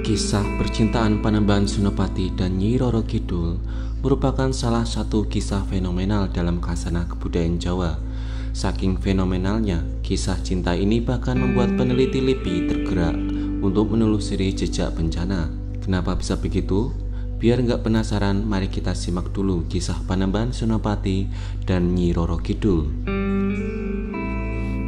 Kisah percintaan Panembahan Senopati dan Nyi Roro Kidul merupakan salah satu kisah fenomenal dalam khasanah kebudayaan Jawa. Saking fenomenalnya, kisah cinta ini bahkan membuat peneliti LIPI tergerak untuk menelusuri jejak bencana. Kenapa bisa begitu? Biar nggak penasaran, mari kita simak dulu kisah Panembahan Senopati dan Nyi Roro Kidul.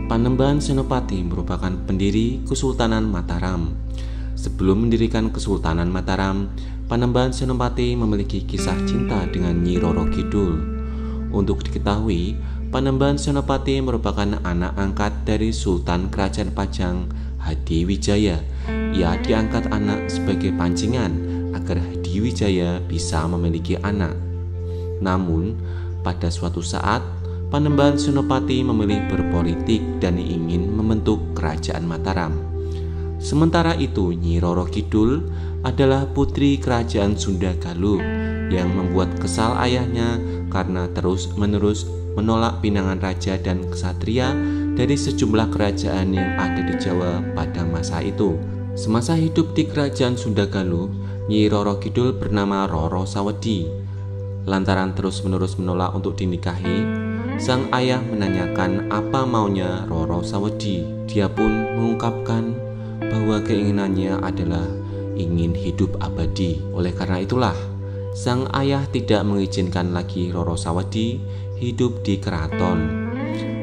Panembahan Senopati merupakan pendiri Kesultanan Mataram. Sebelum mendirikan Kesultanan Mataram, Panembahan Senopati memiliki kisah cinta dengan Nyi Roro Kidul. Untuk diketahui, Panembahan Senopati merupakan anak angkat dari Sultan Kerajaan Pajang Hadiwijaya. Ia diangkat anak sebagai pancingan agar Hadiwijaya bisa memiliki anak. Namun, pada suatu saat, Panembahan Senopati memilih berpolitik dan ingin membentuk Kerajaan Mataram. Sementara itu, Nyi Roro Kidul adalah putri kerajaan Sunda Galuh yang membuat kesal ayahnya karena terus-menerus menolak pinangan raja dan ksatria dari sejumlah kerajaan yang ada di Jawa pada masa itu. Semasa hidup di kerajaan Sunda Galuh, Nyi Roro Kidul bernama Roro Sawedi. Lantaran terus-menerus menolak untuk dinikahi, sang ayah menanyakan apa maunya Roro Sawedi. Dia pun mengungkapkan bahwa keinginannya adalah ingin hidup abadi. Oleh karena itulah, sang ayah tidak mengizinkan lagi Roro Sawedi hidup di keraton.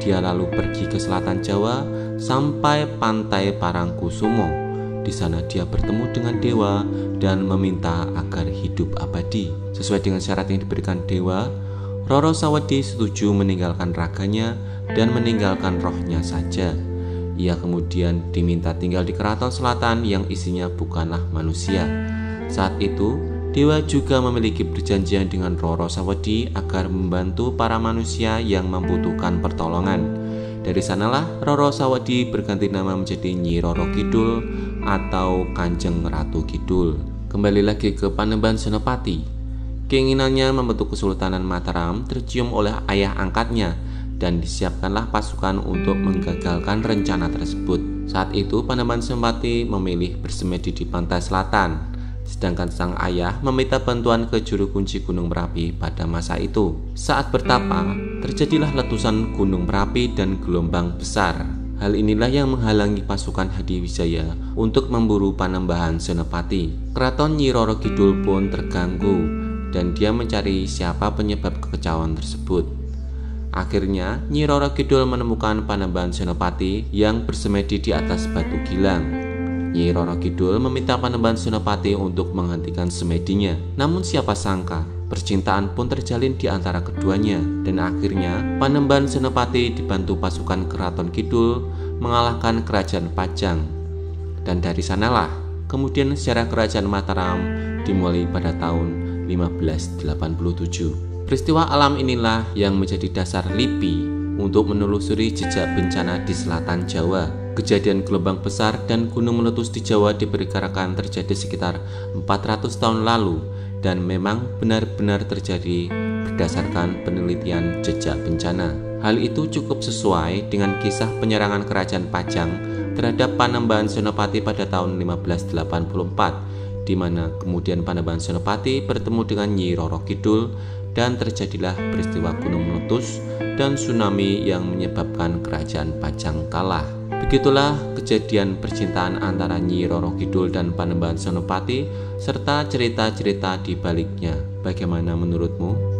Dia lalu pergi ke selatan Jawa sampai pantai Parangkusumo. Di sana dia bertemu dengan dewa dan meminta agar hidup abadi. Sesuai dengan syarat yang diberikan dewa, Roro Sawedi setuju meninggalkan raganya dan meninggalkan rohnya saja. Ia kemudian diminta tinggal di keraton selatan yang isinya bukanlah manusia. Saat itu, dewa juga memiliki perjanjian dengan Roro Sawedi agar membantu para manusia yang membutuhkan pertolongan. Dari sanalah Roro Sawedi berganti nama menjadi Nyi Roro Kidul atau Kanjeng Ratu Kidul. Kembali lagi ke Panembahan Senopati. Keinginannya membentuk Kesultanan Mataram tercium oleh ayah angkatnya, dan disiapkanlah pasukan untuk menggagalkan rencana tersebut. Saat itu Panembahan Senopati memilih bersemedi di pantai selatan, sedangkan sang ayah meminta bantuan ke juru kunci Gunung Merapi pada masa itu. Saat bertapa, terjadilah letusan Gunung Merapi dan gelombang besar. Hal inilah yang menghalangi pasukan Hadiwijaya untuk memburu Panembahan Senopati. Keraton Nyi Roro Kidul pun terganggu dan dia mencari siapa penyebab kekacauan tersebut. Akhirnya, Nyi Roro Kidul menemukan Panembahan Senopati yang bersemedi di atas batu gilang. Nyi Roro Kidul meminta Panembahan Senopati untuk menghentikan semedinya. Namun siapa sangka, percintaan pun terjalin di antara keduanya. Dan akhirnya, Panembahan Senopati dibantu pasukan Keraton Kidul mengalahkan Kerajaan Pajang. Dan dari sanalah, kemudian sejarah Kerajaan Mataram dimulai pada tahun 1587. Peristiwa alam inilah yang menjadi dasar LIPI untuk menelusuri jejak bencana di selatan Jawa. Kejadian gelombang besar dan gunung meletus di Jawa diperkirakan terjadi sekitar 400 tahun lalu dan memang benar-benar terjadi berdasarkan penelitian jejak bencana. Hal itu cukup sesuai dengan kisah penyerangan Kerajaan Pajang terhadap Panembahan Senopati pada tahun 1584, di mana kemudian Panembahan Senopati bertemu dengan Nyi Roro Kidul dan terjadilah peristiwa gunung meletus dan tsunami yang menyebabkan Kerajaan Pajang kalah. Begitulah kejadian percintaan antara Nyi Roro Kidul dan Panembahan Senopati serta cerita-cerita di baliknya. Bagaimana menurutmu?